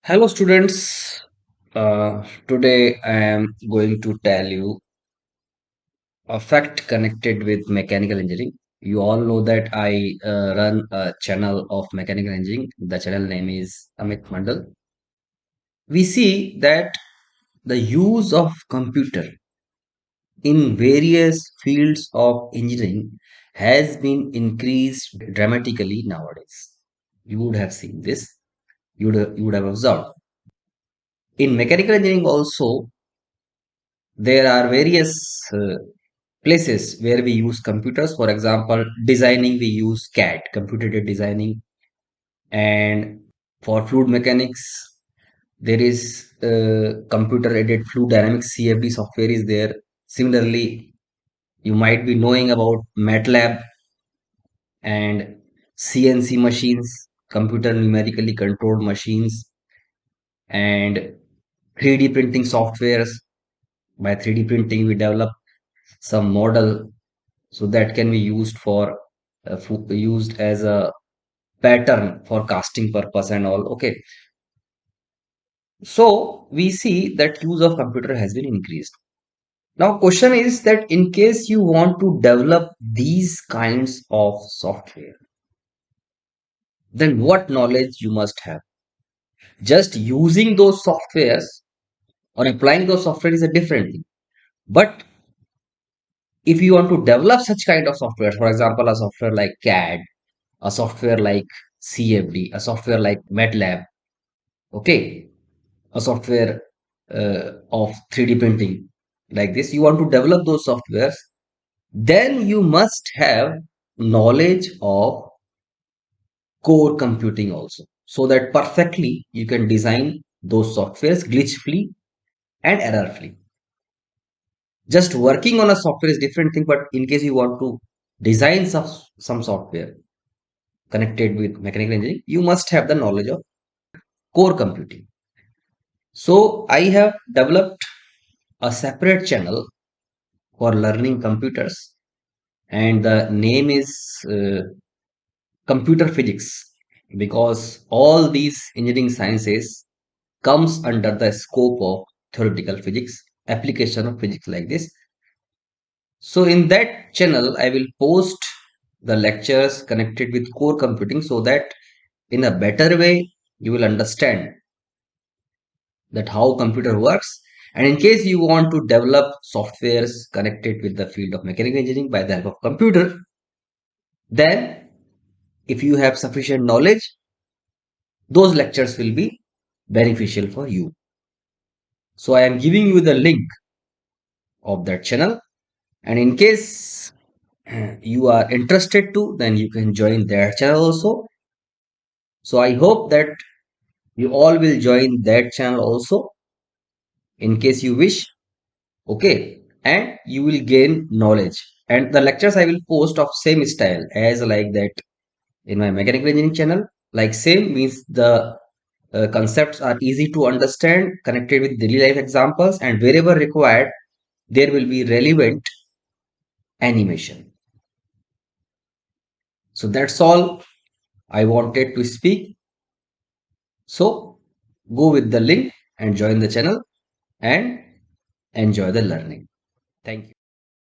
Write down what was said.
Hello, students. Today I am going to tell you a fact connected with mechanical engineering. You all know that I run a channel of mechanical engineering. The channel name is Amit Mandal. We see that the use of computer in various fields of engineering has been increased dramatically nowadays. You would have seen this. You would have observed. In mechanical engineering also, there are various places where we use computers. For example, designing, we use CAD, computer aided designing. And for fluid mechanics, there is computer aided fluid dynamics, CFD software is there. Similarly, you might be knowing about MATLAB and CNC machines, computer numerically controlled machines, and 3D printing softwares. By 3D printing, we develop some model, so that can be used for used as a pattern for casting purpose and all. Okay, so we see that use of computer has been increased. Now question is that in case you want to develop these kinds of software, then what knowledge you must have? Just using those softwares or applying those software is a different thing, but if you want to develop such kind of software, for example a software like CAD, a software like CFD, a software like MATLAB, okay, a software of 3D printing like this, you want to develop those softwares, then you must have knowledge of core computing also, so that perfectly you can design those softwares glitch free and error free. Just working on a software is different thing, but in case you want to design some software connected with mechanical engineering, you must have the knowledge of core computing. So I have developed a separate channel for learning computers, and the name is computer physics, because all these engineering sciences comes under the scope of theoretical physics, application of physics like this. So in that channel I will post the lectures connected with core computing, so that in a better way you will understand that how computer works. And in case you want to develop softwares connected with the field of mechanical engineering by the help of computer, then if you have sufficient knowledge, those lectures will be beneficial for you. So I am giving you the link of that channel, and in case you are interested to, then you can join that channel also. So I hope that you all will join that channel also in case you wish. Okay, and you will gain knowledge, and the lectures I will post of same style as like that in my mechanical engineering channel. Like same means the concepts are easy to understand, connected with daily life examples, and wherever required there will be relevant animation. So that's all I wanted to speak. So go with the link and join the channel and enjoy the learning. Thank you.